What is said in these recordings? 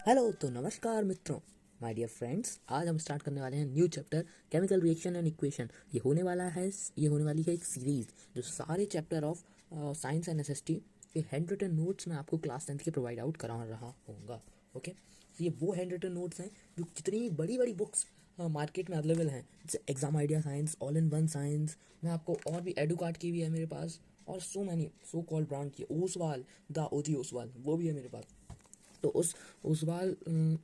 Hello तो नमस्कार मित्रों, माय डियर फ्रेंड्स। आज हम स्टार्ट करने वाले हैं new chapter chemical reaction and equation. ये होने वाली है एक सीरीज जो सारे chapter of science and necessity के हैंड रिटन नोट्स मैं आपको क्लास 10th के प्रोवाइड आउट करा रहा हूँगा। ओके, तो ये वो हैंड रिटन नोट्स हैं जो जितनी बड़ी बड़ी बुक्स मार्केट में अवेलेबल हैं, जैसे exam idea science, all in one science, मैं आपको और भी एडुकार्ट की भी है मेरे पास, और so many so called brand की ओसवाल, द ओजी ओसवाल, वो भी है मेरे पास। तो उस बार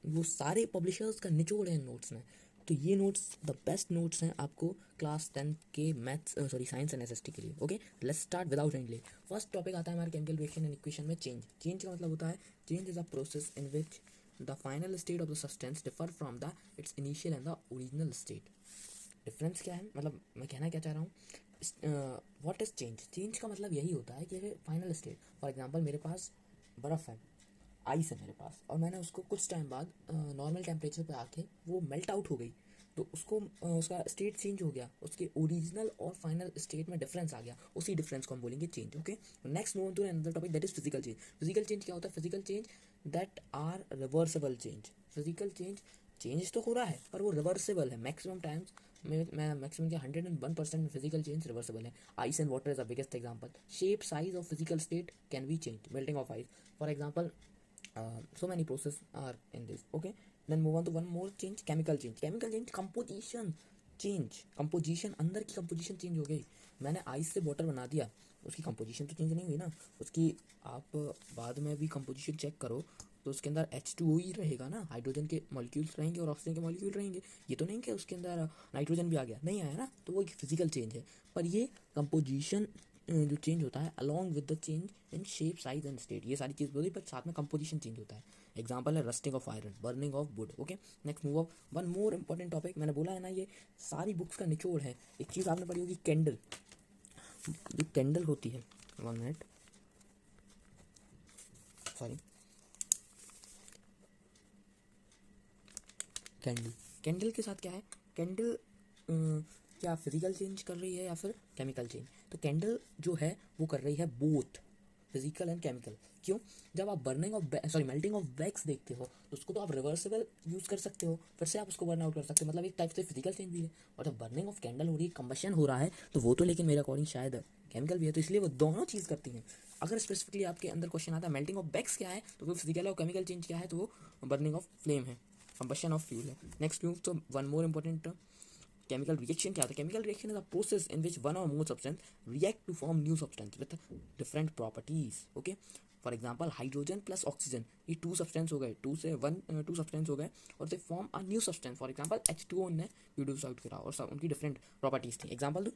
वो सारे पब्लिशर्स का निचोड़ है इन नोट्स में। तो ये नोट्स द बेस्ट नोट्स हैं आपको क्लास 10 के मैथ्स साइंस एंड एसएसटी के लिए। Okay, let's start without any delay. First topic आता है हमारे केमिकल रिएक्शन एंड इक्वेशन में चेंज का मतलब होता है change is a process in which the final state of the substance differ from the it's initial and the original state. Difference क्या है, मतलब मैं कहना क्या चाह रहा हूँ, व्हाट इज चेंज का मतलब यही होता है कि फाइनल स्टेट, फॉर एग्जांपल मेरे पास बर्फ़ है, आइस है मेरे पास, और मैंने उसको कुछ टाइम बाद नॉर्मल टेम्परेचर पे आके वो मेल्ट आउट हो गई, तो उसको उसका स्टेट चेंज हो गया, उसके ओरिजिनल और फाइनल स्टेट में डिफरेंस आ गया, उसी डिफरेंस को हम बोलेंगे change. Okay, next move to another topic, that is physical change. Physical change क्या होता है? Physical change that are reversible change. Physical change तो हो रहा है पर वो रिवर्सिबल है। मैक्सिमम टाइम्स मैं मैक्सिमम क्या 101% में फिजिकल चेंज रिवर्सिबल है। Ice and water is the biggest example. Shape size of physical state can be change, melting of ice for example. So many processes are in this. Okay, then move on to one more change, chemical change, composition change। composition, अंदर की composition change हो गई। मैंने ice से water बना दिया, उसकी composition तो चेंज नहीं हुई ना। उसकी आप बाद में भी composition चेक करो तो उसके अंदर H2O ही रहेगा ना, हाइड्रोजन के मॉलिक्यूल्स रहेंगे और ऑक्सीजन के मॉलिक्यूल रहेंगे। ये तो नहीं कि उसके अंदर नाइट्रोजन भी आ गया, नहीं आया ना, तो वो एक फिजिकल चेंज है। पर ये कंपोजिशन जो चेंज होता है along with the change in shape size and state, ये सारी चीज़ बोली, पर साथ में कंपोजिशन चेंज होता है। एग्जांपल है rusting of iron, burning of would. Okay, next move of one more important topic. मैंने बोला है ना, ये सारी बुक्स का निचोड़ है। एक चीज़ आपने पढ़ी होगी, कैंडल। जो कैंडल होती है, 1 मिनट, सॉरी, कैंडल के साथ क्या है? कैंडल क्या फिजिकल चेंज कर रही है या फिर केमिकल चेंज? तो कैंडल जो है वो कर रही है बोथ फिजिकल एंड केमिकल। क्यों? जब आप burning of melting of wax देखते हो तो उसको तो आप रिवर्सिबल यूज कर सकते हो, फिर से आप उसको बर्न आउट कर सकते हो, मतलब एक टाइप से फिजिकल चेंज भी है। और जब बर्निंग ऑफ कैंडल हो रही है, कंबशन हो रहा है, तो वो तो लेकिन मेरे अकॉर्डिंग शायद केमिकल भी है, तो इसलिए वो दोनों चीज़ करती हैं। अगर स्पेसिफिकली आपके अंदर क्वेश्चन आता है मेल्टिंग ऑफ वैक्स क्या है, तो वो फिजिकल और केमिकल चेंज क्या है, तो वो बर्निंग ऑफ फ्लेम है, कंबशन ऑफ फ्यूल है। Next move to one more important, chemical reaction क्या होता है? Chemical reaction is a process in which one or more substance react to form new substance with different properties. Okay, for example hydrogen plus oxygen, ये two substance हो गए, two substance हो गए, और they form a new substance. For example H2O ने produce out करा, और सब उनकी डिफरेंट प्रॉपर्टीज थी। एग्जांपल दो,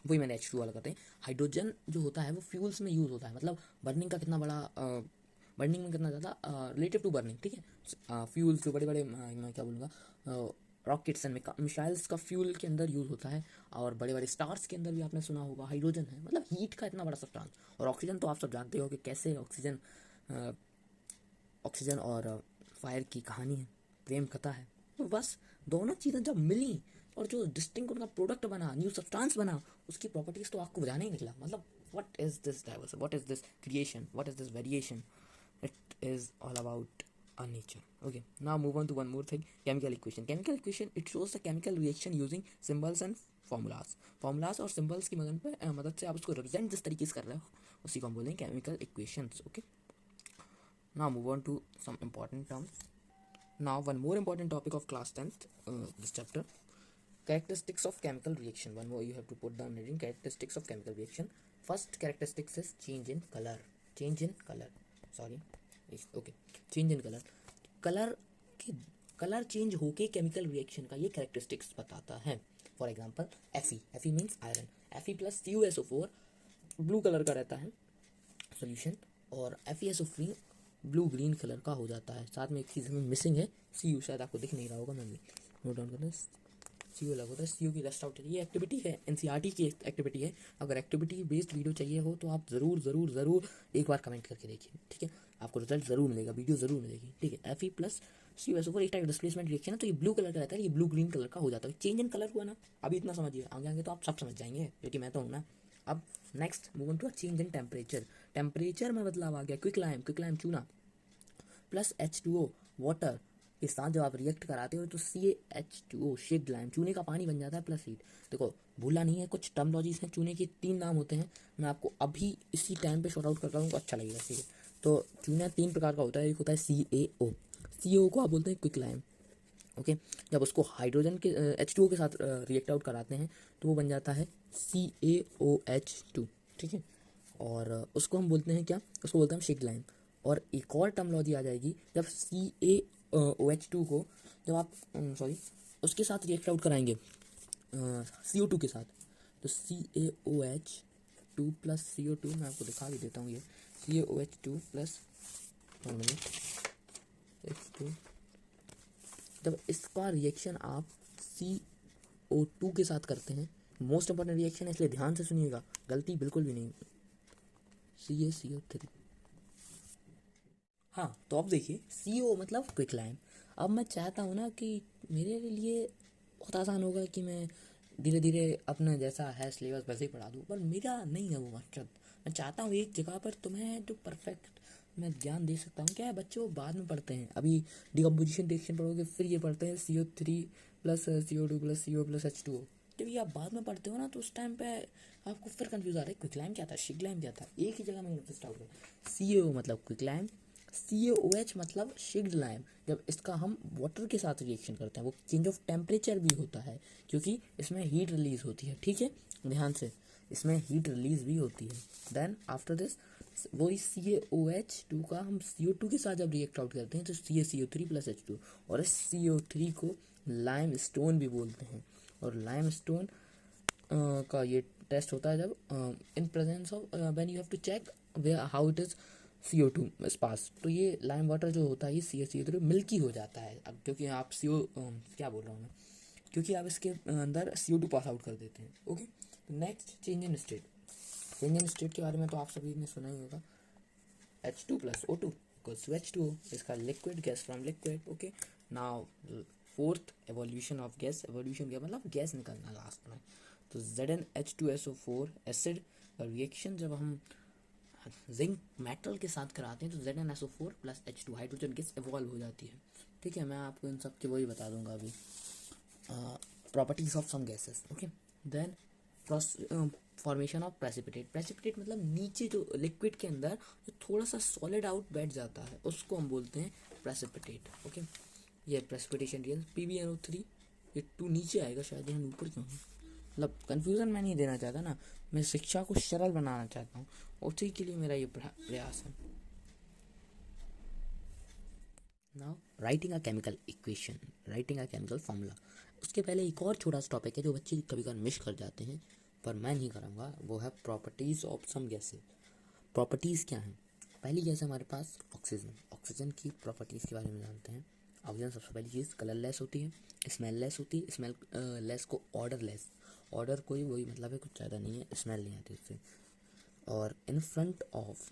वही मैंने H2O वाला करते हैं। हाइड्रोजन जो होता है वो फ्यूल्स में यूज होता है, मतलब बर्निंग का कितना बड़ा बर्निंग में कितना ज़्यादा रिलेटिव टू बर्निंग, ठीक है। फ्यूल्स जो बड़े बड़े, मैं क्या बोलूँगा, रॉकेट्स एंड मिसाइल्स का फ्यूल के अंदर यूज़ होता है, और बड़े बड़े स्टार्स के अंदर भी आपने सुना होगा हाइड्रोजन है, मतलब हीट का इतना बड़ा सब्सटेंस। और ऑक्सीजन तो आप सब जानते हो कि कैसे ऑक्सीजन और फायर की कहानी है, प्रेम कथा है। तो बस दोनों चीज़ें जब मिली और जो डिस्टिंक्ट उनका प्रोडक्ट बना, न्यू सब्सटेंस बना, उसकी प्रॉपर्टीज तो आपको बजाने ही निकला। मतलब what is this diverse, what is this creation, what is this variation, it is all about our nature. Okay, now move on to one more thing, chemical equation. It shows the chemical reaction using symbols and formulas और symbols की मदद से आप उसको represent जिस तरीके से कर रहे हो उसी को हम बोलेंगे chemical equations. Okay, now move on to some important terms. Now one more important topic of class 10th, this chapter, characteristics of chemical reaction. One more you have to put down reading, characteristics of chemical reaction. First characteristics is change in color. Sorry, okay, change in colour. Colour के colour change होके chemical reaction का ये characteristics बताता है। For example Fe means iron, Fe plus CuSO4 blue colour का रहता है solution, और FeSO3 ब्लू ग्रीन कलर का हो जाता है। साथ में एक चीज़ हमें मिसिंग है, Cu, शायद आपको दिख नहीं रहा होगा, मैं भी नोट डाउन करना। Cu अलग होता है, Cu की रेस्ट आउट, ये एक्टिविटी है, NCERT की एक्टिविटी है। अगर एक्टिविटी बेस्ड वीडियो चाहिए हो तो आप ज़रूर एक बार कमेंट करके देखिए, ठीक है, आपको रिजल्ट ज़रूर मिलेगा, वीडियो ज़रूर मिलेगी, ठीक है। Fe प्लस CuSO4 एक टाइप डिस्प्लेसमेंट रिएक्शन है, तो ये ब्लू कलर का रहता है, ये ब्लू ग्रीन कलर का हो जाता है। चेंज इन कलर हुआ ना, अभी इतना समझिए, आगे आगे तो आप सब समझ जाएंगे, क्योंकि मैं तो हूँ ना। अब next move on to change in temperature में बदलाव आ गया। क्विक लाइम चूना प्लस H2O वाटर के साथ जब आप रिएक्ट कराते हो तो CaH2O शेक्ड लाइम चूने का पानी बन जाता है प्लस हीट। देखो भूला नहीं है, कुछ टर्मोलॉजीज हैं, चूने के 3 नाम होते हैं, मैं आपको अभी इसी टाइम पे शॉर्ट आउट करता हूँ तो अच्छा लगेगा। ठीक है, तो चूना 3 प्रकार का होता है। एक होता है CaO, CaO को आप बोलते हैं क्विक लाइम। ओके, जब उसको हाइड्रोजन के H2O के साथ रिएक्ट आउट कराते हैं तो वो बन जाता है CaOH2। ठीक है, और उसको हम बोलते हैं क्या, उसको बोलते हैं हम शेक्ड लाइम। और एक और टर्मोलॉजी आ जाएगी जब CaOH2 को जब आप सॉरी उसके साथ रिएक्ट आउट कराएंगे CO2 के साथ, तो CaOH2 प्लस CO2, मैं आपको दिखा भी देता हूँ, ये CaOH2 प्लस H2, जब इसका रिएक्शन आप CO2 के साथ करते हैं, मोस्ट इंपॉर्टेंट रिएक्शन है इसलिए ध्यान से सुनिएगा, गलती बिल्कुल भी नहीं, CaCO3। हाँ, तो अब देखिए CO मतलब क्विक लाइम। अब मैं चाहता हूँ ना कि मेरे लिए बहुत आसान होगा कि मैं धीरे धीरे अपना जैसा है सिलेबस वैसे ही पढ़ा दूँ, पर मेरा नहीं है वो मकसद। मैं चाहता हूँ एक जगह पर तुम्हें जो परफेक्ट मैं ज्ञान दे सकता हूँ। क्या है, बच्चे वो बाद में पढ़ते हैं, अभी डिकम्पोजिशन रिएक्शन पढ़ोगे, फिर ये पढ़ते हैं CO3 plus CO2 plus CO plus H2O। जब ये आप बाद में पढ़ते हो ना तो उस टाइम पे आपको फिर कंफ्यूज आ रहा है क्विक लाइम क्या था, शिक लाइम क्या था, एक ही जगह में स्टार्ट हो। CaO मतलब क्विक लाइम, CaOH मतलब शिक्ड लाइम। जब इसका हम वाटर के साथ रिएक्शन करते हैं, वो चेंज ऑफ टेम्परेचर भी होता है क्योंकि इसमें हीट रिलीज होती है। ठीक है, ध्यान से, इसमें हीट रिलीज भी होती है। देन आफ्टर दिस वही CaOH2 का हम CO2 के साथ जब रिएक्ट आउट करते हैं तो CaCO3 प्लस H2, और इस CO3 को लाइम स्टोन भी बोलते हैं। और लाइम स्टोन का ये टेस्ट होता है जब in presence of when you have to check how it is CO2 स्पास, तो ये लाइम वाटर जो होता है ये CaCO3 मिल्की हो जाता है। अब क्योंकि आप क्या बोल रहा हूँ मैं, क्योंकि आप इसके अंदर CO2 पास आउट कर देते हैं। Okay, next change in state. Change in state के बारे में तो आप सभी ने सुना ही होगा, H2 plus O2 equals to H2O, इसका liquid gas from liquid. Okay, now fourth evolution of gas, evolution क्या मतलब गैस निकलना लास्ट में, तो ZnH2SO4 एसिड रिएक्शन जब हम जिंक मेटल के साथ कराते हैं तो ZnSO4 plus H2 hydrogen gas evolve हो जाती है। ठीक है, मैं आपको इन सब के वही बता दूंगा अभी, properties of some gases. Okay, then formation of precipitate. Precipitate मतलब नीचे जो लिक्विड के अंदर जो थोड़ा सा सॉलिड आउट बैठ जाता है उसको हम बोलते हैं प्रेसिपिटेट। ओके, ये प्रेसिपिटेशन रिएक्शन PbNO3, ये 2 नीचे आएगा शायद, यहाँ ऊपर क्यों है, मतलब कन्फ्यूज़न मैं नहीं देना चाहता ना, मैं शिक्षा को सरल बनाना चाहता हूँ, उसी के लिए मेरा ये प्रयास है। Now writing a chemical equation, writing a chemical formula. उसके पहले एक और छोटा सा टॉपिक है जो बच्चे कभी कभी मिस कर जाते हैं, पर मैं नहीं करूँगा, वो है properties of some gases. Properties क्या हैं, पहली गैस है हमारे पास ऑक्सीजन। ऑक्सीजन की प्रॉपर्टीज़ के बारे में जानते हैं। ऑक्सीजन सबसे पहली चीज़ कलरलेस होती है, स्मेल लेस होती है, स्मेल लेस को ऑर्डर लेस, ऑर्डर कोई वही मतलब है, कुछ ज़्यादा नहीं है, स्मेल नहीं आती उससे। और इन फ्रंट ऑफ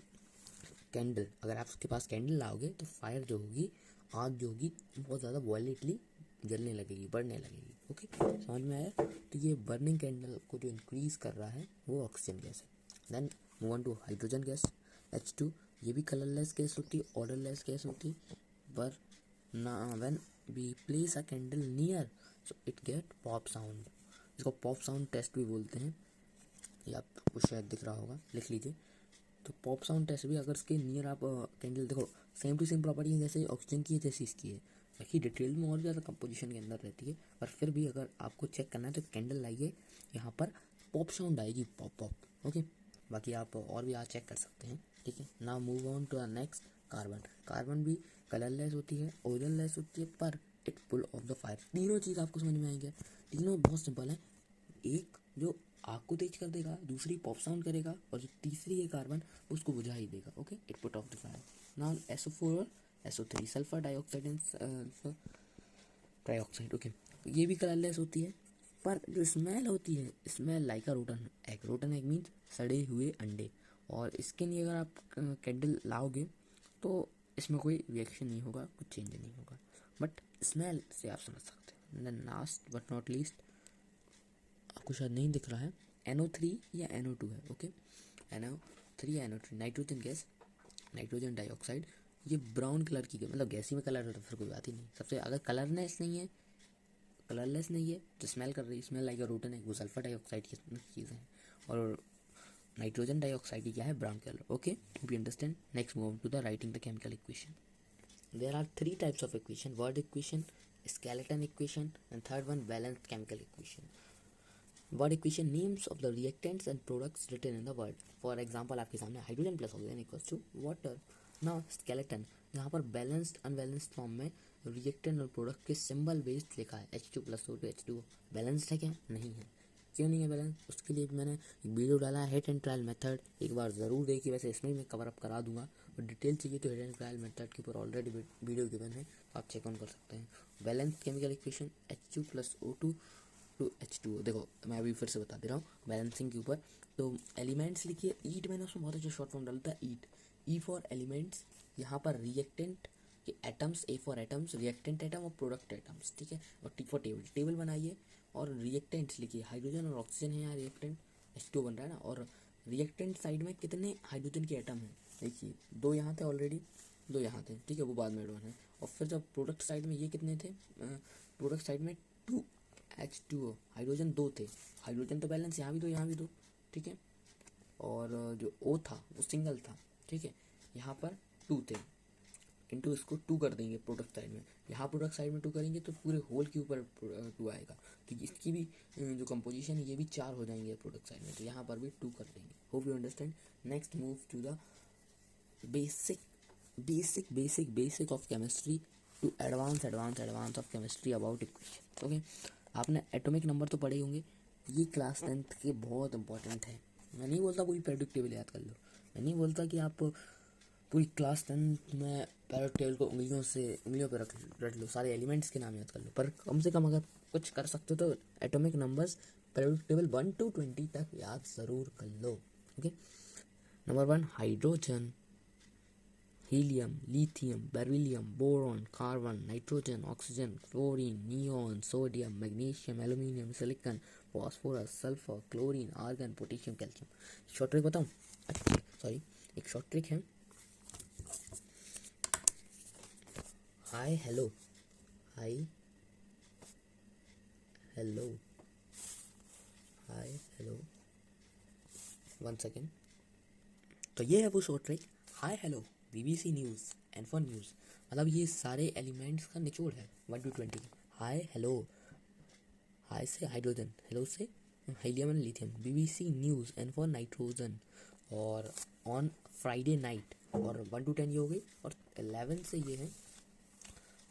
कैंडल, अगर आप उसके पास कैंडल लाओगे तो फायर जो होगी, आग जो होगी, बहुत ज़्यादा वॉयलेटली जलने लगेगी, बढ़ने लगेगी। ओके, समझ में आया, तो ये बर्निंग कैंडल को जो इंक्रीज कर रहा है वो ऑक्सीजन गैस है। Then move on to hydrogen gas H2, ये भी कलरलेस गैस होती है, ऑर्डरलेस गैस होती है, पर ना when we place a candle near so it get pop sound, इसको पॉप साउंड टेस्ट भी बोलते हैं, ये आपको शायद दिख रहा होगा, लिख लीजिए। तो पॉप साउंड टेस्ट भी अगर इसके नियर आप कैंडल देखो, सेम टू सेम प्रॉपर्टी जैसे ऑक्सीजन की है जैसी इसकी है, बाकी डिटेल में और ज़्यादा कंपोजिशन के अंदर रहती है, पर फिर भी अगर आपको चेक करना है तो कैंडल लाइए, यहाँ पर पॉप साउंड आएगी, पॉप पॉप। ओके, बाकी आप और भी आज चेक कर सकते हैं। ठीक है, now move on to the next carbon. Carbon भी कलरलेस होती है, ओजनलेस होती है, पर it full of the fire. तीनों चीज़ आपको समझ में आएंगे, तीनों बहुत सिंपल है, एक जो आग को तेज कर देगा, दूसरी पॉप साउंड करेगा, और जो तीसरी है कार्बन उसको बुझा ही देगा। Okay, it put off the fire. Now SO4 और SO3 sulphur dioxide and sulphur trioxide. Okay, ये भी कलरलेस होती है, पर जो स्मेल होती है, smell like a rotten egg. Rotten egg means सड़े हुए अंडे, और इसके लिए अगर आप कैंडल लाओगे तो इसमें कोई रिएक्शन नहीं होगा, कुछ चेंज नहीं होगा, बट स्मेल से आप समझ सकते हैं। Then last but not least, आपको शायद नहीं दिख रहा है, NO3 या NO2 है। ओके, NO3 या NO3 nitrogen gas, nitrogen dioxide ये ब्राउन कलर की, मतलब गैसी में कलर है तो फिर कोई बात ही नहीं। सबसे अगर कलरलेस नहीं है तो स्मेल कर रही है, स्मेल लाइक अ रोटन है, वो सल्फर डाइऑक्साइड की चीज़ें हैं। और नाइट्रोजन डाइऑक्साइड की क्या है, brown colour. Okay, hope you understand. Next move to the writing the chemical equation. There are three types of equation: word equation, skeleton equation, and third one balanced chemical equation. Word equation: names of the reactants and products written in the word. For example, आपके सामने hydrogen plus oxygen equals to water. Now skeleton, यहाँ पर balanced unbalanced form में reactant और product के symbol based लिखा है H2 plus O2 H2O। Balanced है क्या? नहीं है। क्यों नहीं है बैलेंस? उसके लिए मैंने एक वीडियो डाला है, हिट एंड ट्रायल मेथड, एक बार ज़रूर देखिए। वैसे इसमें मैं कवर अप करा दूंगा, और डिटेल चाहिए तो हिट एंड ट्रायल मेथड के ऊपर ऑलरेडी वीडियो गिवन है, तो आप चेक ऑन कर सकते हैं। Balance chemical equation H2 plus O2 to H2O। देखो मैं अभी फिर से बता दे रहा हूँ बैलेंसिंग के ऊपर। तो एलिमेंट्स लिखिए, ईट मैंने उसमें बहुत अच्छा शॉर्ट फॉर्म डाला था, ईट, ई फॉर एलिमेंट्स। यहाँ पर रिएक्टेंट के atoms, A for atoms, reactant atom और प्रोडक्ट एटम्स, ठीक है। और टी फॉर टेबल, टेबल बनाइए। और रिएक्टेंट्स लिखिए, हाइड्रोजन और ऑक्सीजन है यहाँ रिएक्टेंट, H2O बन रहा है ना। और रिएक्टेंट साइड में कितने हाइड्रोजन के एटम हैं? देखिए 2 यहाँ थे ऑलरेडी, 2 यहाँ थे, ठीक है, वो बाद में ऐड होना है। और फिर जब प्रोडक्ट साइड में ये कितने थे, प्रोडक्ट साइड में 2 H2O, हाइड्रोजन 2 थे। हाइड्रोजन तो बैलेंस, यहाँ भी 2 यहाँ भी 2, ठीक है। और जो O था वो सिंगल था, ठीक है। यहाँ पर 2 थे, इंटू इसको 2 कर देंगे प्रोडक्ट साइड में। यहाँ प्रोडक्ट साइड में 2 करेंगे तो पूरे होल के ऊपर 2 आएगा। तो इसकी भी जो कंपोजिशन है ये भी 4 हो जाएंगे प्रोडक्ट साइड में, तो यहाँ पर भी 2 कर देंगे। Hope you understand. Next move to the basic of chemistry to advance of chemistry about equation. Okay, आपने एटॉमिक नंबर तो पढ़े होंगे, ये क्लास 10th के बहुत इंपॉर्टेंट है। मैं नहीं बोलता पूरी पैरियोडिक टेबल याद कर लो, मैं नहीं बोलता कि आप पूरी क्लास 10th में पैरियोडिक टेबल को उंगलियों पर रख लो, सारे एलिमेंट्स के नाम याद कर लो, पर कम से कम अगर कुछ कर सकते हो तो atomic numbers periodic table 1 to 20 तक याद ज़रूर कर लो। Okay, number 1 hydrogen, helium, lithium, beryllium, boron, carbon, nitrogen, oxygen, chlorine, neon, sodium, magnesium, aluminium, silicon, phosphorus, sulphur, chlorine, argon, potassium, calcium. Short trick बताऊँ? सॉरी, एक शॉर्ट ट्रिक है। Hi hello, hi hello, hi hello, 1 second. तो ये है वो short trick, hi hello, BBC news, N4 news, मतलब ये सारे एलिमेंट्स का निचोड़ है 1 to 20। हाय हेलो, हाय से हाइड्रोजन, हेलो से helium and lithium, BBC news, N4 nitrogen. और ऑन फ्राइडे नाइट, और 1 to 10 ये हो गई। और 11 से ये है,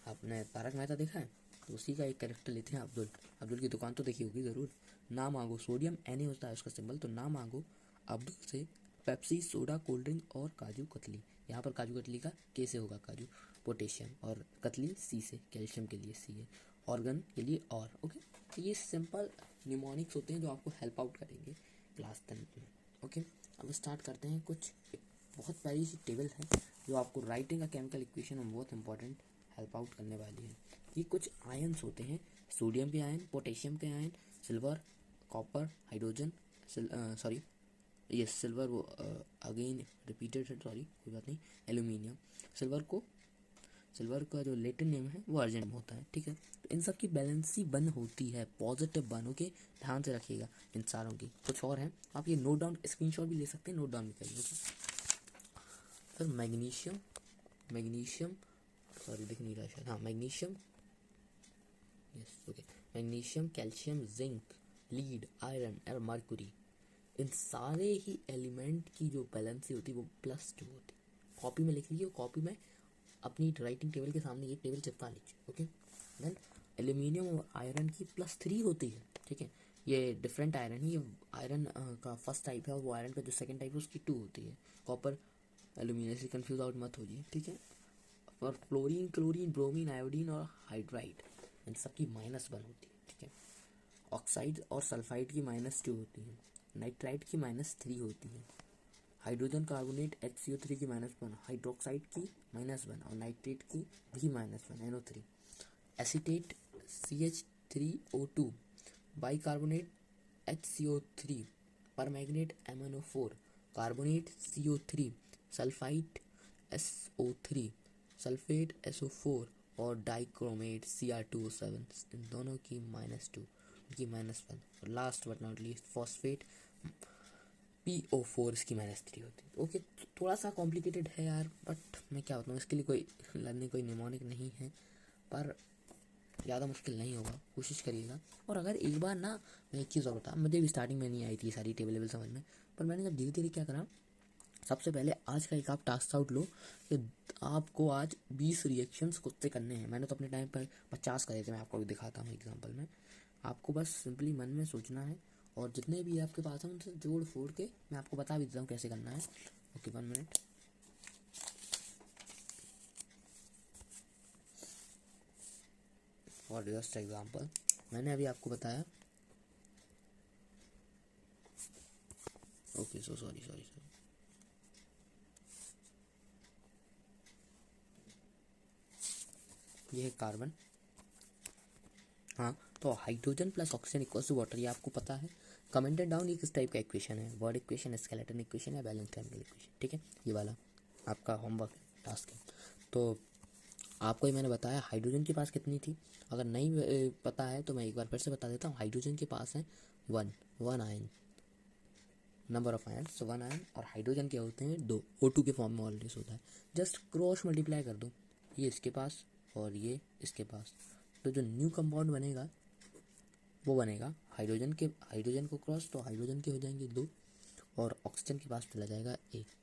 आपने तारक मेहता देखा है तो उसी का एक कैरेक्टर लेते हैं अब्दुल। अब्दुल की दुकान तो देखी होगी ज़रूर। ना मांगो, सोडियम Na होता है उसका सिंबल, तो ना मांगो अब्दुल से पेप्सी, सोडा, कोल्ड ड्रिंक और काजू कतली। यहाँ पर काजू कतली का के से होगा काजू, पोटेशियम, और कतली सी से, कैल्शियम के लिए सी है, ऑर्गन के लिए और। ओके, तो ये सिंपल न्यूमोनिक्स होते हैं जो आपको हेल्प आउट करेंगे क्लास 10 में। ओके, अब स्टार्ट करते हैं। कुछ एक बहुत प्यारी सी टेबल है जो आपको राइटिंग का केमिकल इक्वेशन में बहुत इंपॉर्टेंट हेल्प आउट करने वाली है। ये कुछ आयन्स होते हैं, सोडियम के आयन, पोटेशियम के ion, silver, copper, hydrogen, sorry ये सिल्वर वो अगेन रिपीटेड है, सॉरी कोई बात नहीं, एल्यूमिनियम। सिल्वर का जो लेटिन नेम है वो अर्जेंट में होता है, ठीक है। तो इन सब की बैलेंसी बन होती है, पॉजिटिव बन। ओके, ध्यान से रखिएगा इन सारों की। कुछ और हैं, आप ये नोट डाउन, स्क्रीनशॉट भी ले सकते हैं, नोट डाउन भी करिए। फिर मैग्नीशियम, सॉरी दिख नहीं रहा शायद, हाँ magnesium, yes okay, magnesium, calcium, zinc, lead, iron और मर्क्यूरी। इन सारे ही एलिमेंट की जो बैलेंसी होती है वो +2 होती है। कॉपी में लिख लीजिए, कॉपी में अपनी राइटिंग टेबल के सामने ये टेबल चिपका लीजिए। ओके, देन एल्यूमिनियम और आयरन की +3 होती है, ठीक है। ये डिफरेंट आयरन है, ये आयरन का फर्स्ट टाइप है, और वो आयरन का जो सेकंड टाइप है उसकी 2 होती है। कॉपर, एल्यूमिनियम से कंफ्यूज आउट मत होइए, ठीक है। और फ्लोरीन, क्लोरीन, ब्रोमीन, आयोडीन और हाइड्राइड, इन सबकी -1 होती है, ठीक है। ऑक्साइड और सल्फाइड की -2 होती है, नाइट्राइड की -3 होती है, हाइड्रोजन कार्बोनेट HCO3 की -1, हाइड्रोक्साइड की -1 और नाइट्रेट की भी -1 NO3, acetate CH3O2, bicarbonate HCO3, permanganate MnO4, carbonate CO3, sulphide SO3, sulphate SO4 और डाइक्रोमेट Cr2O7, इन दोनों की -2 की -1, और last but not least phosphate PO4 इसकी -3 होती है। ओके, थोड़ा सा कॉम्प्लिकेटेड है यार, बट मैं क्या बताऊँ, इसके लिए कोई लर्निंग कोई निमोनिक नहीं है, पर ज़्यादा मुश्किल नहीं होगा, कोशिश करिएगा। और अगर एक बार ना, मैं एक चीज़ और बता, मुझे भी स्टार्टिंग में नहीं आई थी सारी टेबल लेवल समझ में, पर मैंने जब धीरे धीरे क्या करा, सबसे पहले आज का एक आप टास्क आउट लो कि आपको आज 20 रिएक्शंस खुद से करने हैं। मैंने तो अपने टाइम पर 50 करे थे, मैं आपको भी दिखाता हूँ एग्जांपल में। आपको बस सिंपली मन में सोचना है, और जितने भी आपके पास हैं उनसे जोड़ फोड़ के मैं आपको बता भी देता हूँ कैसे करना है। Okay, 1 minute. For just example मैंने अभी आपको बताया, ओके सो सॉरी, ये है कार्बन। हाँ, तो hydrogen plus oxygen equals to water, ये आपको पता है। कमेंटेड डाउन ये किस टाइप का इक्वेशन है, वर्ड इक्वेशन, स्केलेटन इक्वेशन या बैलेंस केमिकल इक्वेशन, ठीक है, ये वाला आपका होमवर्क टास्क है। तो आपको ही मैंने बताया हाइड्रोजन के पास कितनी थी, अगर नहीं पता है तो मैं एक बार फिर से बता देता हूँ। हाइड्रोजन के पास है 1 ion, number of ion, so 1 ion, और हाइड्रोजन के होते हैं 2, O2 के फॉर्म में ऑलरेडी होता है। जस्ट क्रॉस मल्टीप्लाई कर दो, ये इसके पास और ये इसके पास, तो जो न्यू कंपाउंड बनेगा वो बनेगा हाइड्रोजन को क्रॉस, तो हाइड्रोजन के हो जाएंगे 2, और ऑक्सीजन के पास चला जाएगा 1,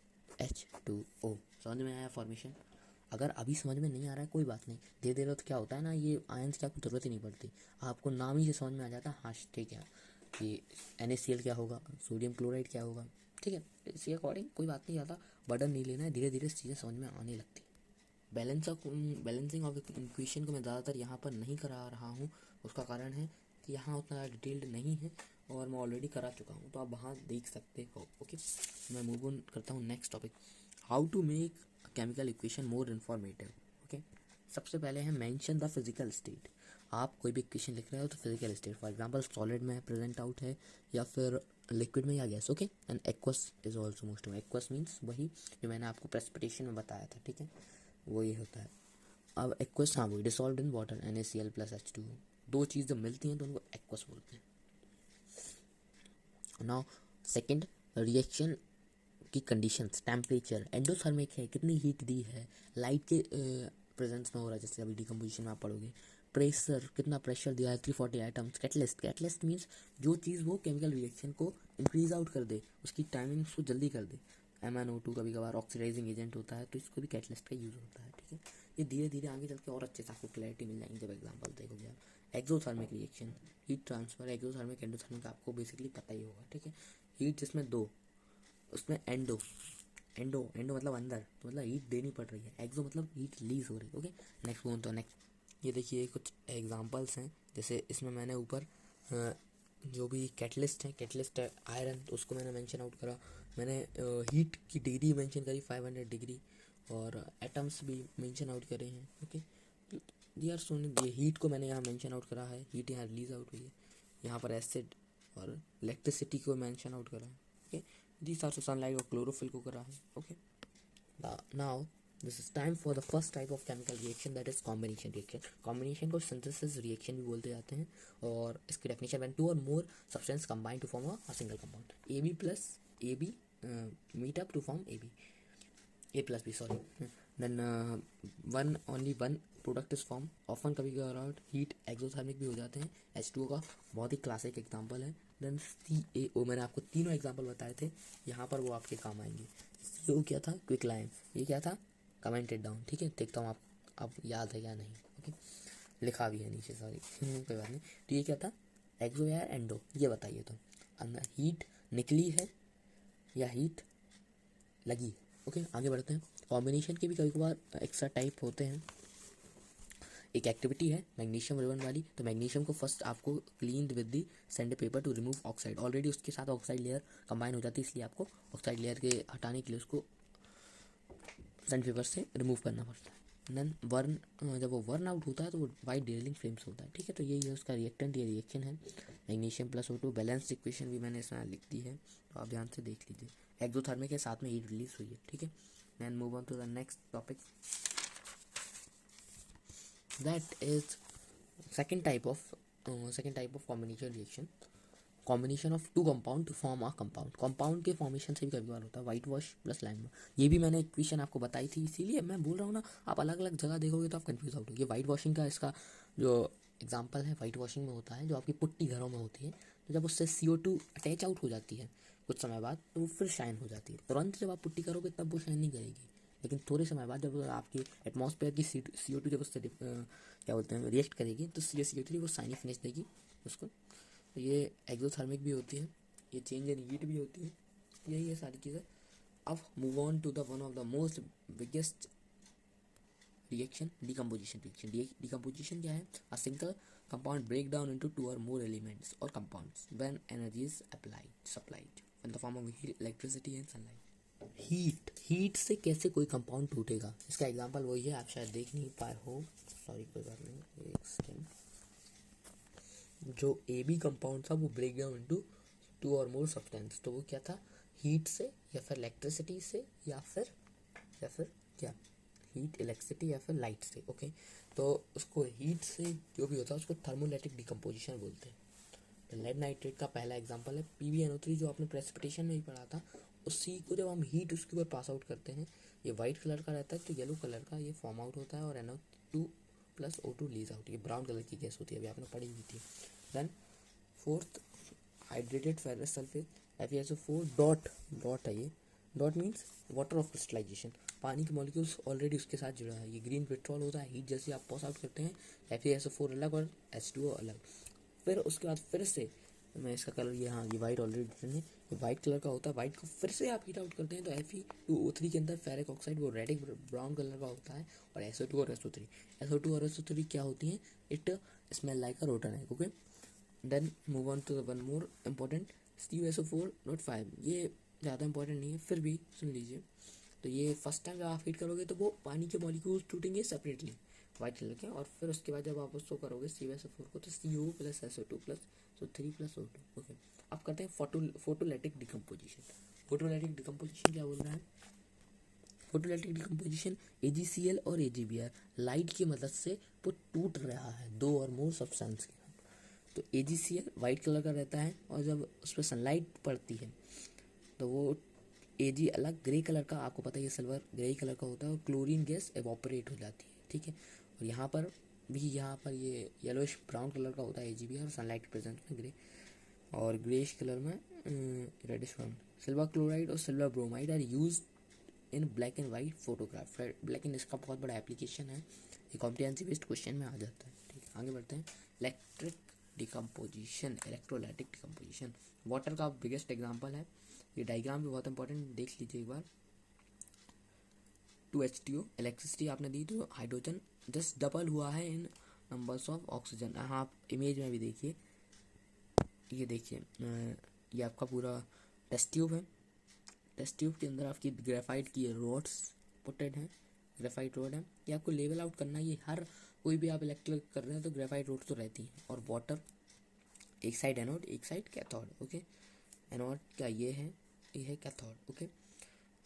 H2O। समझ में आया फॉर्मेशन? अगर अभी समझ में नहीं आ रहा है कोई बात नहीं, धीरे धीरे तो क्या होता है ना, ये आयंस की आपको ज़रूरत ही नहीं पड़ती, आपको नाम ही से समझ में आ जाता है। हाँ ठीक है, कि NaCl क्या होगा, सोडियम क्लोराइड क्या होगा, ठीक है, इसके अकॉर्डिंग कोई बात नहीं, ज़्यादा बर्डन नहीं लेना है, धीरे धीरे चीज़ें समझ में आने लगती है। बैलेंसिंग ऑफ इक्वेशन को मैं ज़्यादातर यहाँ पर नहीं करा रहा हूँ, उसका कारण है कि यहाँ उतना डिटेल्ड नहीं है और मैं ऑलरेडी करा चुका हूँ, तो आप वहाँ देख सकते हो। ओके, मैं मूव ऑन करता हूँ next topic, how to make chemical equation more informative. Okay, सबसे पहले है मेंशन द फिजिकल स्टेट। आप कोई भी इक्वेशन लिख रहे हो तो physical state, for example solid में प्रेजेंट आउट है या फिर लिक्विड में या gas. Okay, and aqueous is also most, aqueous means वही जो मैंने आपको प्रेसिपिटेशन में बताया था, ठीक है, वो ये होता है। अब एक्वस, हाँ वही, dissolved in water NaCl plus H2O, दो चीज़ जब मिलती हैं तो उनको एक्वस बोलते हैं। नाउ सेकंड, रिएक्शन की कंडीशंस, टेम्परेचर, एंडोथर्मिक है, कितनी हीट दी है, लाइट के प्रेजेंस में हो रहा है, जैसे अभी डिकम्पोजिशन में आप पढ़ोगे, प्रेशर, कितना प्रेशर दिया है, 340 आइटम्स, कैटलिस्ट मीन्स जो चीज़ वो केमिकल रिएक्शन को इंक्रीज आउट कर दे, उसकी टाइमिंग को जल्दी कर दे। MnO2 कभी कभार ऑक्सीडाइजिंग एजेंट होता है, तो इसको भी कैटलिस्ट का यूज़ होता है, ठीक है। ये धीरे धीरे आगे चल के और अच्छे से आपको क्लैरिटी मिल जाएंगी जब एग्जाम्पल देखोगे आप। Exothermic reaction, heat transfer, exothermic endothermic आपको बेसिकली पता ही होगा, ठीक है। हीट जिसमें दो, उसमें एंडो एंडो एंडो मतलब अंदर, तो मतलब हीट देनी पड़ रही है, एक्सो मतलब हीट रिलीज हो रही है। ओके, नेक्स्ट बोन, तो नेक्स्ट ये देखिए कुछ एग्जांपल्स हैं, जैसे इसमें मैंने ऊपर जो भी कैटलिस्ट है, कैटलिस्ट है आयरन, तो उसको मैंने मेंशन आउट करा, मैंने हीट की डिग्री मेंशन करी 500 डिग्री, और एटम्स भी मेंशन आउट करे हैं। ओके, यार सुन, ये हीट को मैंने यहाँ मेंशन आउट करा है, हीट यहाँ रिलीज आउट हुई है, यहाँ पर एसिड और इलेक्ट्रिसिटी को मेंशन आउट करा है। ओके, these are सनलाइट और क्लोरोफिल को करा है। Okay, now this is time for the first type of chemical reaction, that is combination reaction. Combination को सिंथेसिस रिएक्शन भी बोलते जाते हैं, और इसकी डेफिनेशन, व्हेन टू और more substance combine to form a single compound, AB plus AB meet up to form A plus B, sorry, then one product is form, often कभी कभार हीट एक्सोथर्मिक भी हो जाते हैं। H2O का बहुत ही classic example है। देन CaO, मैंने आपको तीनों एग्जांपल बताए थे, यहाँ पर वो आपके काम आएंगे। CO क्या था, क्विक लाइम, ये क्या था, कमेंटेड डाउन, ठीक है, देखता हूँ आप याद है या नहीं। ओके, लिखा भी है नीचे, सॉरी कोई बात नहीं। तो ये क्या था, एक्सो या एंडो, ये बताइए, तो अंदर हीट निकली है या हीट लगी। ओके, आगे बढ़ते हैं। कॉम्बिनेशन के भी कभी कभार एक्स्ट्रा टाइप होते हैं। एक एक्टिविटी है मैग्नीशियम रिबन वाली, तो मैग्नीशियम को फर्स्ट आपको clean with the sand paper two remove oxide, already उसके साथ ऑक्साइड लेयर कंबाइन हो जाती है, इसलिए आपको ऑक्साइड लेयर के हटाने के लिए उसको सैंड पेपर से रिमूव करना पड़ता है। देन वर्न, जब वो वर्न आउट होता है तो वो वाइट डेजलिंग फ्लेम्स होता है, ठीक है, तो यही है उसका रिएक्टेंट, ये रिएक्शन है। Magnesium plus O2, balance equation भी मैंने इसमें लिख दी है, तो आप ध्यान से देख लीजिए। एक्सोथर्मिक के साथ में हीट रिलीज हुई है, ठीक है। Then move on to the next topic, that is second type of combination reaction, combination of two compound to form a compound. Compound के फॉर्मेशन से भी कभी बार होता है वाइट वॉश प्लस लाइम। ये भी मैंने इक्वेशन आपको बताई थी, इसीलिए मैं बोल रहा हूँ ना, आप अलग अलग जगह देखोगे तो आप कंफ्यूज आउट होगे। वाइट वॉशिंग का इसका जो एग्जाम्पल है, वाइट वॉशिंग में होता है जो आपकी पुट्टी घरों में होती है, तो जब उससे CO2 अटैच आउट हो जाती है कुछ समय बाद, तो वो फिर शाइन हो जाती है। तुरंत जब आप पुट्टी करोगे तब वो शाइन नहीं करेगी, लेकिन थोड़े समय बाद जब आपकी एटमॉस्फेयर की CO2 जब उससे क्या बोलते हैं रिएक्ट करेगी, तो CO3 वो शाइनी फिनिश देगी उसको। तो ये एक्सोथर्मिक भी होती है, ये चेंज इन हीट भी होती है, यही है सारी चीज़ें। अब move on to the one of the most biggest reaction, decomposition reaction. Decomposition क्या है? A single compound break down into two और मोर एलिमेंट्स और compounds when energy is supplied in the form of heat, electricity and sunlight. Heat से कैसे कोई compound टूटेगा, इसका example वही है, आप शायद देख नहीं पाए हो, सॉरी कोई बात नहीं। एक सेकेंड, जो AB कंपाउंड था वो ब्रेक डाउन इनटू टू और मोर सब्सटेंस, तो वो क्या था? हीट से या फिर इलेक्ट्रिसिटी से या फिर क्या, हीट, इलेक्ट्रिसिटी या फिर लाइट से। ओके, तो उसको हीट से जो भी होता है उसको थर्मोलैटिक डिकम्पोजिशन बोलते हैं। तो लेड नाइट्रेट का पहला एग्जांपल है PbNO3, जो आपने प्रेसिपिटेशन में ही पढ़ा था। उसी को जब हम हीट उसके ऊपर पास आउट करते हैं, ये वाइट कलर का रहता है, तो येलो कलर का ये फॉर्म आउट होता है और NO2 प्लस O2 लीज आउट, ये ब्राउन कलर की गैस होती है, अभी आपने पढ़ी हुई थी। Then fourth, hydrated ferrous sulphate FeSO4 dot है, ये dot means water of crystallisation, पानी के मॉलिक्यूल्स ऑलरेडी उसके साथ जुड़ा है। ये ग्रीन पेट्रोल होता है, हीट जैसे आप पास आउट करते हैं FeSO4 अलग और H2O अलग। फिर उसके बाद फिर से मैं इसका कलर, ये हाँ ये वाइट ऑलरेडी डिफरेंट है, ये वाइट कलर का होता है। वाइट को फिर से आप हीट आउट करते हैं तो Fe2O3 के अंदर फेरिक ऑक्साइड वो रेडिक ब्राउन कलर का होता है, और SO2 और SO3 क्या होती हैं? It smell like a rotten है। Okay, then move on to the one more important, CuSO4 not 5। ये ज़्यादा इंपॉर्टेंट नहीं है, फिर भी सुन लीजिए। तो ये फर्स्ट टाइम जब आप हीट करोगे तो वो पानी के मॉलिक्यूल्स टूटेंगे सेपरेटली वाइट कलर के, और फिर उसके बाद जब आप उसको करोगे CuSO4 को, तो CO plus SO2 plus SO3 plus O2। Okay, अब करते हैं फोटोलैटिक डिकम्पोजिशन। फोटोलैटिक डिकम्पोजिशन क्या बोल रहा है? फोटोलैटिक डिकम्पोजिशन AgCl और AgBr लाइट की मदद से वो टूट रहा है दो और मोर सब्सटेंस के। तो AgCl वाइट कलर का रहता है, और जब उस पर सनलाइट पड़ती है तो वो Ag अलग ग्रे कलर का, आपको पता है ये सिल्वर ग्रे कलर का होता है, और क्लोरीन गैस एवोपरेट हो जाती है। ठीक है, और यहाँ पर ये येलोइश ब्राउन कलर का होता है AgB, और सनलाइट के प्रेजेंस में ग्रे, और ग्रेइश कलर में रेडिश ब्राउन। सिल्वर क्लोराइड और silver bromide are use in black and white photograph. Black and इसका बहुत बड़ा एप्लीकेशन है, ये कॉम्प्रिहेंसिव बेस्ड क्वेश्चन में आ जाता है। ठीक है, आगे बढ़ते हैं। Electric decomposition, electrolytic decomposition water का बिगेस्ट एग्जांपल है। ये डायग्राम भी बहुत इंपॉर्टेंट, देख लीजिए एक बार। 2H2O, इलेक्ट्रिसिटी आपने दी तो हाइड्रोजन जस्ट डबल हुआ है इन नंबर्स ऑफ ऑक्सीजन। हाँ, आप इमेज में भी देखिए, ये देखिए, ये आपका पूरा टेस्ट ट्यूब है। टेस्ट ट्यूब के अंदर आपकी ग्रेफाइट की रोड्स पुटेड हैं, ग्रेफाइट रोड है। ये आपको लेवल आउट करना है, ये हर कोई भी आप इलेक्ट्रिक कर रहे हैं तो ग्रेफाइट रोड तो रहती है। और वाटर, एक साइड एनोड एक साइड कैथोड। ओके, एनोड का ये है कैथोड। ओके,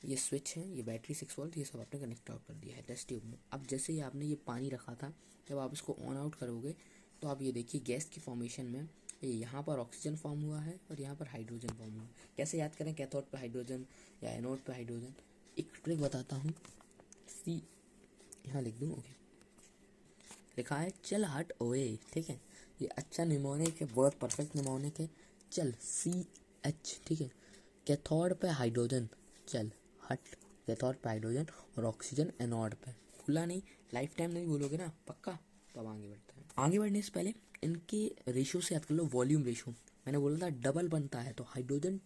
ये स्विच है, ये बैटरी 6 वोल्ट, ये सब आपने कनेक्ट आउट कर दिया है टेस्ट ट्यूब में। अब जैसे ही आपने ये पानी रखा था, जब आप इसको ऑन आउट करोगे तो आप ये देखिए गैस की फॉर्मेशन में यहाँ पर ऑक्सीजन फॉर्म हुआ है और यहाँ पर हाइड्रोजन फॉर्म हुआ है। कैसे याद करें कैथोड पे हाइड्रोजन या एनोड पे हाइड्रोजन? एक ट्रिक बताता हूँ, सी यहाँ लिख दूँ। ओके, लिखा है चल हट ओए। ठीक है, ये अच्छा निमोनिक है, बहुत परफेक्ट निमोनिक है। चल CH। ठीक है, कैथोड पे हाइड्रोजन, चल हट, कैथोड पे हाइड्रोजन और ऑक्सीजन एनोड पे। भूला नहीं, लाइफ टाइम नहीं भूलोगे ना, पक्का। तो अब आगे बढ़ते हैं। आगे बढ़ने से पहले इनके रेशियो से याद कर लो। वॉल्यूम रेशियो मैंने बोला था डबल बनता है, तो हाइड्रोजन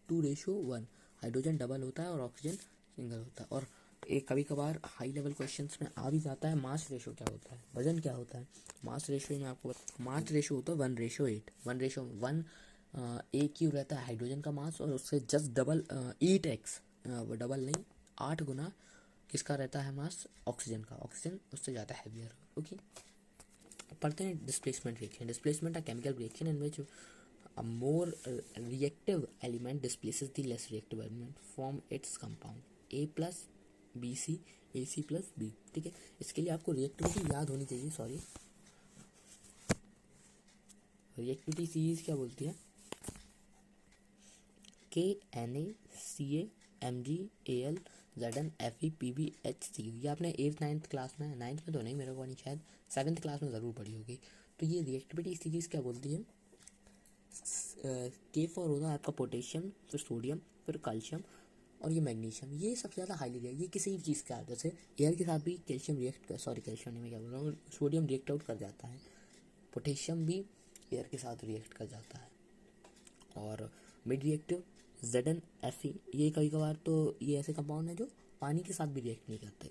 2:1, हाइड्रोजन डबल होता है और ऑक्सीजन सिंगल होता है। और एक कभी कभार हाई लेवल क्वेश्चंस में आ भी जाता है, मास रेशो क्या होता है, वजन क्या होता है। मास रेशो में आपको मास रेशो होता है 1:8, 1:1। एक क्यू रहता है हाइड्रोजन का मास, और उससे जस्ट डबल 8x, डबल नहीं 8 गुना किसका रहता है मास? ऑक्सीजन का। ऑक्सीजन उससे ज़्यादा हैवियर। ओके, पढ़ते हैं displacement reaction. Displacement a chemical reaction in which a more reactive element displaces the less reactive element from its compound. A plus BC AC plus B, ठीक है। इसके लिए आपको रिएक्टिविटी याद होनी चाहिए, सॉरी, रिएक्टिविटी सीरीज क्या बोलती है, KNaClMgAlZnFePbHCu, ये आपने 8th-9th क्लास में, 9th में तो नहीं, मेरे को नहीं, शायद 7th क्लास में ज़रूर पढ़ी होगी। तो ये रिएक्टिविटी सीरीज क्या बोलती है, K फॉर होगा आपका पोटेशियम, फिर सोडियम, फिर कैल्शियम और ये मैग्नीशियम, ये सबसे ज़्यादा हाईली रिएक्ट, ये किसी भी चीज़ का, जैसे एयर के साथ भी कैल्शियम रिएक्ट कर, सॉरी कैल्शियम नहीं, मैं क्या बोल रहा हूँ, सोडियम रिएक्ट आउट कर जाता है, पोटेशियम भी एयर के साथ रिएक्ट कर जाता है। और मिड रिएक्टिव ZnFe, ये कभी कभार तो ये ऐसे कंपाउंड है जो पानी के साथ भी रिएक्ट नहीं करते,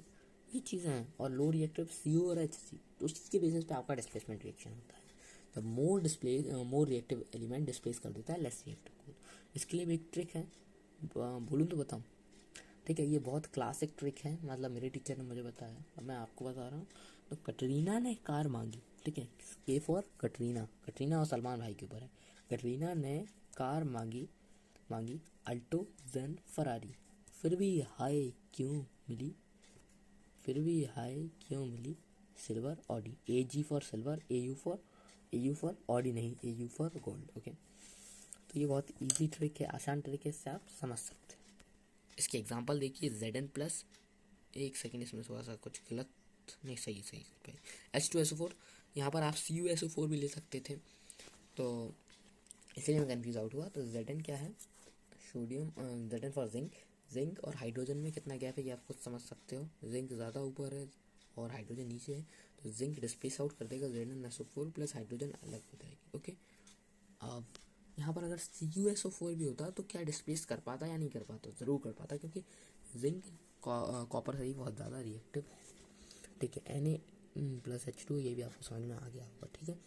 ये चीज़ें हैं। और लो रिएक्टिव CO और HC, तो उस चीज़ के बेसिस पे आपका डिस्प्लेसमेंट रिएक्शन होता है। जब मोर रिएक्टिव एलिमेंट डिस्प्लेस कर देता है लेस रिएक्टिव को। इसके लिए भी एक ट्रिक है, बोलूँ तो बताऊँ, ठीक है, ये बहुत क्लासिक ट्रिक है, मतलब मेरे टीचर ने मुझे बताया, अब मैं आपको बता रहा हूँ। तो कटरीना ने कार मांगी, ठीक है, K फॉर कटरीना, कटरीना और सलमान भाई के ऊपर है। कटरीना ने कार मांगी अल्टो ज़ेन फरारी, फिर भी हाय क्यों मिली, फिर भी हाय क्यों मिली silver Audi, AG for silver, AU for Audi नहीं, AU फॉर गोल्ड, ओके। तो ये बहुत इजी ट्रिक है, आसान तरीके से आप समझ सकते हैं। इसके एग्जांपल देखिए, Zn प्लस, एक सेकेंड, इसमें थोड़ा सा कुछ गलत नहीं, सही भाई, H2SO4, यहाँ पर आप CuSO4 भी ले सकते थे, तो इसलिए मैं कन्फ्यूज आउट हुआ। तो Zn क्या है, सोडियम, Zn फॉर जिंक और हाइड्रोजन में कितना गैप है ये आप खुद समझ सकते हो, जिंक ज़्यादा ऊपर है और हाइड्रोजन नीचे है, तो जिंक डिस्प्लेस आउट कर देगा, ZnSO4 प्लस हाइड्रोजन अलग हो जाएगी, ओके। अब यहाँ पर अगर CuSO4 भी होता तो क्या डिस्प्लेस कर पाता या नहीं कर पाता, ज़रूर कर पाता, क्योंकि जिंक कॉपर से ही बहुत ज़्यादा रिएक्टिव है, ठीक है। Na प्लस H2, ये भी आपको समझ में आ गया होगा, ठीक है।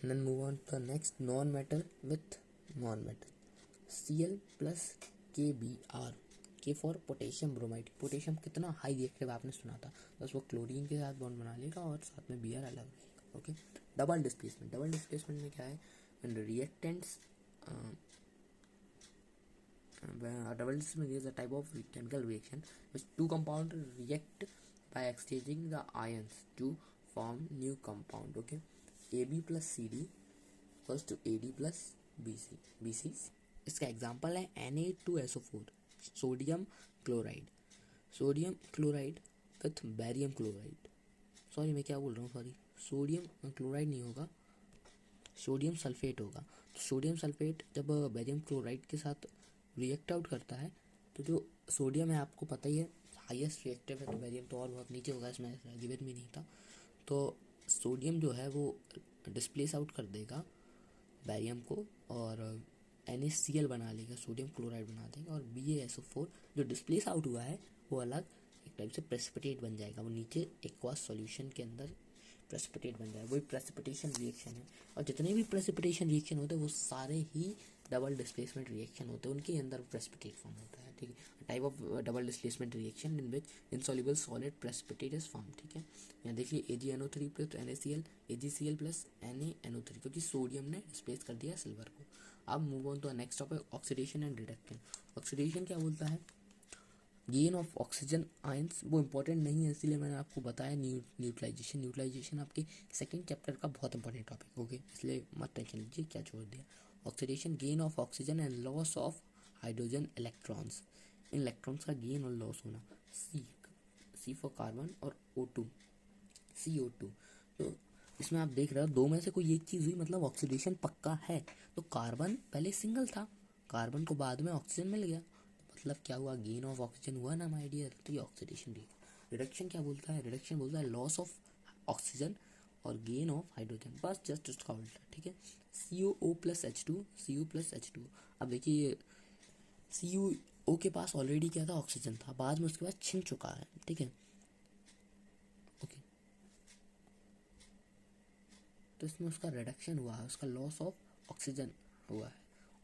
Then move on the next, non metal with non metal, Cl plus KBr, K for potassium bromide, potassium कितना हाई रिएक्टिव आपने सुना था, बस वो क्लोरीन के साथ बॉन्ड बना लेगा और साथ में Br अलग रहेगा, ओके। डबल डिस्प्लेसमेंट में क्या है, reactants, double displacement is a type of chemical reaction which two compounds react by exchanging the ions to form new compound, okay. AB plus CD equals to AD plus BC। इसका example है Na2SO4, sodium chloride with barium chloride, sorry मैं क्या बोल रहा हूँ, sorry, sodium chloride नहीं होगा, sodium sulphate होगा। तो सोडियम सल्फेट जब बैरियम क्लोराइड के साथ रिएक्ट आउट करता है, तो जो सोडियम है आपको पता ही है हाईएस्ट रिएक्टिव है, तो बैरियम तो और बहुत नीचे होगा, इसमें गिवन भी नहीं था। तो सोडियम जो है वो डिस्प्लेस आउट कर देगा बैरियम को और NaCl बना लेगा, सोडियम क्लोराइड बना देगा, और BaSO4 जो डिस्प्लेस आउट हुआ है वो अलग एक टाइप से प्रेसिपिटेट बन जाएगा, वो नीचे एक्वास सॉल्यूशन के अंदर प्रेसिपिटेट बन जाएगा, वही प्रेसिपिटेशन रिएक्शन है। और जितने भी प्रेसिपिटेशन रिएक्शन होते हैं वो सारे ही डबल डिस्प्लेसमेंट रिएक्शन होते हैं, उनके अंदर प्रेसिपिटेट फॉर्म होता है, ठीक है। Type of double displacement reaction in which insoluble solid precipitate is form, ठीक है। यहाँ देखिए AgNO3 plus NaCl, AgCl plus NaNO3, क्योंकि सोडियम ने डिस्प्लेस कर दिया सिल्वर को। अब move on to next topic, oxidation and reduction. Oxidation क्या बोलता है, गेन ऑफ ऑक्सीजन आयंस, वो इंपॉर्टेंट नहीं है इसलिए मैंने आपको बताया। न्यूट्रलाइजेशन आपके सेकंड चैप्टर का बहुत इंपॉर्टेंट टॉपिक, ओके, इसलिए मत टेंशन लीजिए क्या छोड़ दिया। Oxidation, gain of oxygen and loss of hydrogen electrons, in electrons का गेन और लॉस होना। सी फॉर कार्बन और O2, CO2। तो इसमें आप देख रहे हो दो में से कोई एक चीज़ हुई, मतलब ऑक्सीडेशन पक्का है। तो कार्बन पहले सिंगल था, कार्बन को बाद में ऑक्सीजन मिल गया, मतलब क्या हुआ, गेन ऑफ ऑक्सीजन हुआ ना माय डियर, तो ये ऑक्सीडेशन रहेगा। रिडक्शन क्या बोलता है, रिडक्शन बोलता है लॉस ऑफ ऑक्सीजन और गेन ऑफ हाइड्रोजन, बस जस्ट उसका उल्टा, ठीक है। COO plus H2, Cu plus H2। अब देखिए CO के पास ऑलरेडी क्या था, ऑक्सीजन था, बाद में उसके बाद छिन चुका है, ठीक है, ओके। तो इसमें उसका रिडक्शन हुआ है, उसका लॉस ऑफ ऑक्सीजन हुआ है।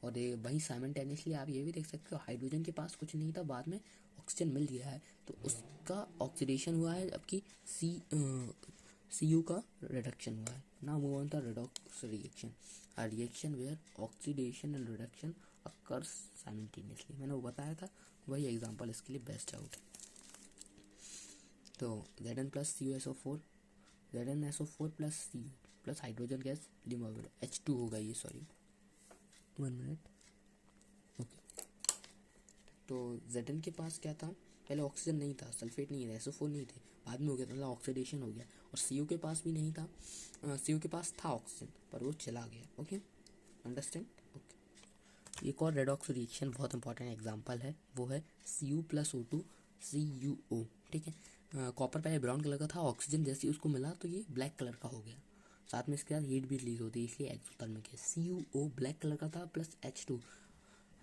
और ये वहीं साइमल्टेनियसली आप ये भी देख सकते हो, हाइड्रोजन के पास कुछ नहीं था, बाद में ऑक्सीजन मिल गया है, तो उसका ऑक्सीडेशन हुआ है, जबकि CU का रिडक्शन हुआ है। Now move on the redox reaction, a reaction where oxidation and reduction occurs simultaneously. मैंने वो बताया था, वही एग्जांपल इसके लिए बेस्ट आउट है। तो Zn plus CuSO4, ZnSO4 plus Cu plus hydrogen gas लिमोबल H2 होगा ये, सॉरी 1 मिनट। ओके, तो Zn के पास क्या था, पहले ऑक्सीजन नहीं था, सल्फेट नहीं था, SO4 नहीं थे, बाद में हो गया, मतलब ऑक्सीडेशन हो गया। और Cu के पास भी नहीं था, Cu के पास था ऑक्सीजन पर वो चला गया। Okay, understand. ओके, एक और रेडॉक्स रिएक्शन बहुत इंपॉर्टेंट एग्जांपल है, वो है Cu प्लस O2 CuO। ठीक है, कॉपर पहले ब्राउन कलर का था, ऑक्सीजन जैसे ही उसको मिला तो ये ब्लैक कलर का हो गया, साथ में इसके साथ हीट भी रिलीज होती है, इसलिए एक्सोथर्मिक है। CuO ब्लैक कलर का था प्लस H2,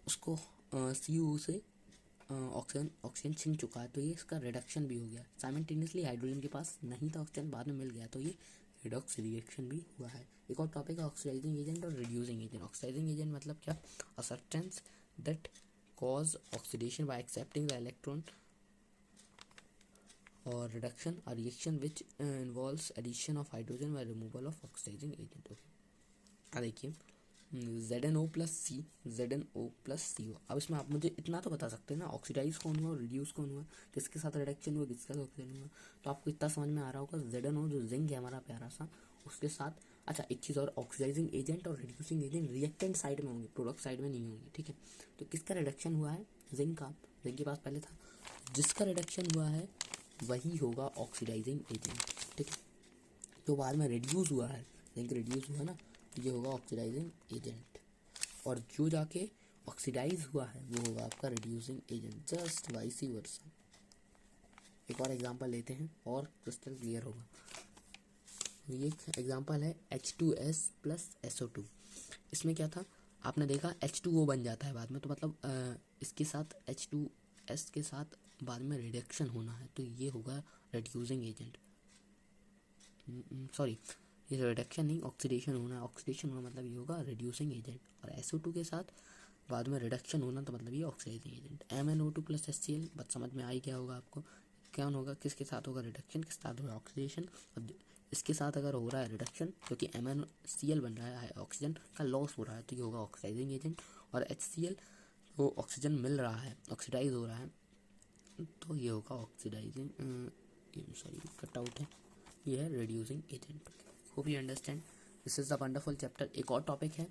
उसको CuO से ऑक्सीजन छिन चुका है, तो ये इसका रिडक्शन भी हो गया। साइमल्टेनियसली हाइड्रोजन के पास नहीं था ऑक्सीजन, बाद में मिल गया, तो ये रिडॉक्स रिएक्शन भी हुआ है। एक और टॉपिक है ऑक्सीडाइजिंग एजेंट और रिड्यूसिंग एजेंट। ऑक्सीडाइजिंग एजेंट मतलब क्या, a substance that cause oxidation by accepting the electron और reduction, a reaction which involves addition of hydrogen by removal of oxidising agent. Okay, देखिए ZnO plus C, ZnO plus CO। अब इसमें आप मुझे इतना तो बता सकते हैं ना, ऑक्सीडाइज कौन हुआ और रिड्यूस कौन हुआ, किसके साथ रिडक्शन हुआ, किसके साथ ऑक्सीजन हुआ। तो आपको इतना समझ में आ रहा होगा, ZnO जो जिंक है हमारा प्यारा सा, उसके साथ, अच्छा एक चीज़ और, ऑक्सीडाइजिंग एजेंट और रिड्यूसिंग एजेंट रिएक्टेंट साइड में होंगे, प्रोडक्ट साइड में नहीं होंगे। ठीक है, तो किसका रिडक्शन हुआ है, जिंक का, जिंक के पास पहले था, जिसका रिडक्शन हुआ है वही होगा ऑक्सीडाइजिंग एजेंट। ठीक है, जो बाद में रिड्यूस हुआ है, जिंक रिड्यूस हुआ ना, ये होगा ऑक्सीडाइजिंग एजेंट, और जो जाके ऑक्सीडाइज हुआ है वो होगा आपका reducing agent, just vice versa. एक और एग्जांपल लेते हैं और क्रिस्टल क्लियर होगा। ये एक एग्जांपल है H2S प्लस SO2। इसमें क्या था, आपने देखा H2O बन जाता है बाद में, तो मतलब इसके साथ H2S के साथ बाद में रिडक्शन होना है, तो ये होगा रिड्यूसिंग एजेंट। सॉरी, ये रिडक्शन नहीं, ऑक्सीडेशन होना है, ऑक्सीडेशन होना मतलब ये होगा रिड्यूसिंग एजेंट, और SO2 के साथ बाद में रिडक्शन होना तो मतलब ये oxidising agent. MnO2 plus HCl, बस समझ में आ ही गया होगा आपको, क्या होगा, किसके साथ होगा रिडक्शन, किसके साथ होगा ऑक्सीडेशन। अब इसके साथ अगर हो रहा है रिडक्शन, क्योंकि MnCl बन रहा है, ऑक्सीजन का लॉस हो रहा है, तो ये होगा ऑक्सीडाइजिंग एजेंट। और HCl को ऑक्सीजन मिल रहा है, ऑक्सीडाइज हो रहा है, तो ये होगा ऑक्सीडाइजिंग, सॉरी कट आउट है, ये है reducing agent. Hope you understand, this is the wonderful chapter. एक और टॉपिक है,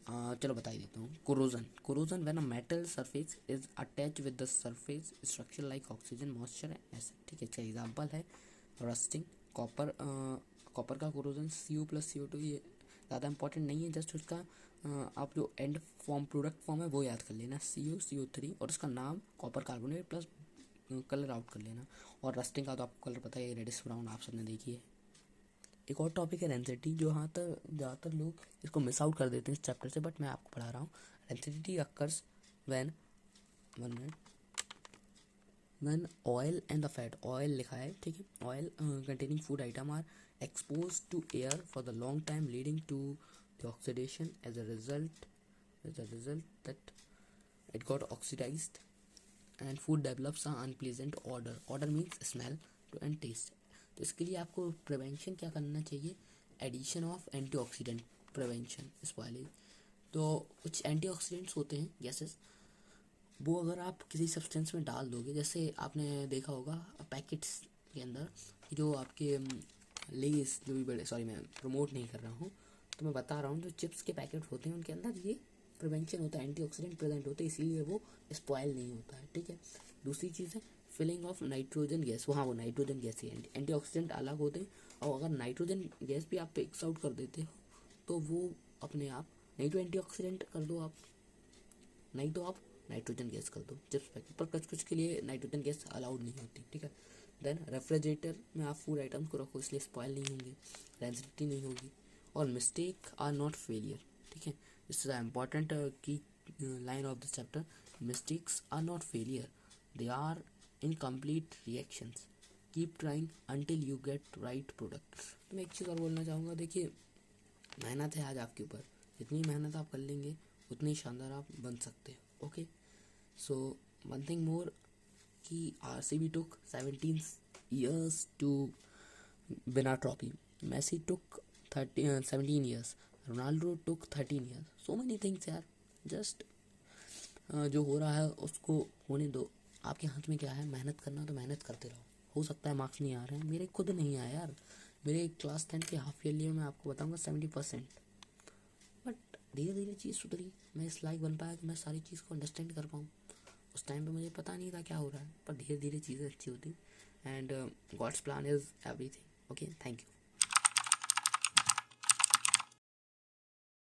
चलो बता ही देता हूँ, corrosion. Corrosion when a metal surface is attach with the surface structure like oxygen, moisture and acid. ठीक है, इसका एग्जांपल है रस्टिंग, कॉपर, कॉपर का कोरोजन Cu प्लस CO2, ये ज़्यादा इंपॉर्टेंट नहीं है, जस्ट उसका आप जो एंड फॉर्म, प्रोडक्ट फॉर्म है वो याद कर लेना, CuCO3, और उसका नाम copper carbonate plus colour out कर लेना। और रस्टिंग का तो आपको कलर पता है, रेडिश ब्राउन, आप सबने देखी है। एक और टॉपिक है डेंसिटी, जो यहाँ तक ज़्यादातर लोग इसको मिस आउट कर देते हैं इस चैप्टर से, बट मैं आपको पढ़ा रहा हूँ। Density occurs when, one minute, when oil and the fat, oil लिखा है, ठीक है, oil containing food item are expose to air for the long time leading to the oxidation, as a result that it got oxidized and food develops an unpleasant odor. Odor means smell to and taste. तो इसके लिए आपको prevention क्या करना चाहिए, addition of antioxidant, prevention spoilage. तो कुछ antioxidants होते हैं गैसेस, वो अगर आप किसी सब्सटेंस में डाल दोगे, जैसे आपने देखा होगा पैकेट्स के अंदर जो आपके लेस, जो भी बड़े, सॉरी मैं प्रमोट नहीं कर रहा हूँ, तो मैं बता रहा हूँ, जो चिप्स के पैकेट होते हैं उनके अंदर ये प्रिवेंशन होता है, एंटीऑक्सीडेंट प्रेजेंट होते हैं, इसीलिए वो स्पॉयल नहीं होता है। ठीक है, दूसरी चीज़ है फिलिंग ऑफ नाइट्रोजन गैस, वहाँ वो नाइट्रोजन गैस ही एंटीऑक्सीडेंट अलग होते हैं, और अगर नाइट्रोजन गैस भी आप पिक्स आउट कर देते हो तो वो अपने आप, नहीं तो एंटीऑक्सीडेंट कर दो आप, नहीं तो आप नाइट्रोजन गैस कर दो चिप्स पैकेट पर, कुछ कुछ के लिए नाइट्रोजन गैस अलाउड नहीं होती। ठीक है, देन रेफ्रिजरेटर में आप फूड आइटम्स को रखो, इसलिए स्पॉयल नहीं होंगे, डेंसिटी नहीं होगी, और मिस्टेक आर नॉट फेलियर। ठीक है, this is the important key line of this chapter, mistakes are not failure, they are incomplete reactions, keep trying until you get right product. तो मैं एक चीज़ और बोलना चाहूँगा, देखिए मेहनत है आज आपके ऊपर, जितनी मेहनत आप कर लेंगे उतनी शानदार आप बन सकते हो। Okay, so one thing more, कि RCB took 17 years to win a trophy. Messi took 17 years. Ronaldo took 13 years. So many things यार, just जो हो रहा है उसको होने दो, आपके हाथ में क्या है, मेहनत करना तो मेहनत करते रहो। हो सकता है मार्क्स नहीं आ रहे हैं, मेरे खुद नहीं आए यार। मेरे क्लास 10 के हाफ ईयरली में मैं आपको बताऊंगा 70%। बट धीरे धीरे चीज़ सुधरी, मैं इस लायक बन पाया कि मैं सारी चीज़ को अंडरस्टैंड कर पाऊँ। उस टाइम पे मुझे पता नहीं था क्या हो रहा है, पर धीरे धीरे चीज़ें अच्छी होती। And God's plan is everything. Okay, thank you.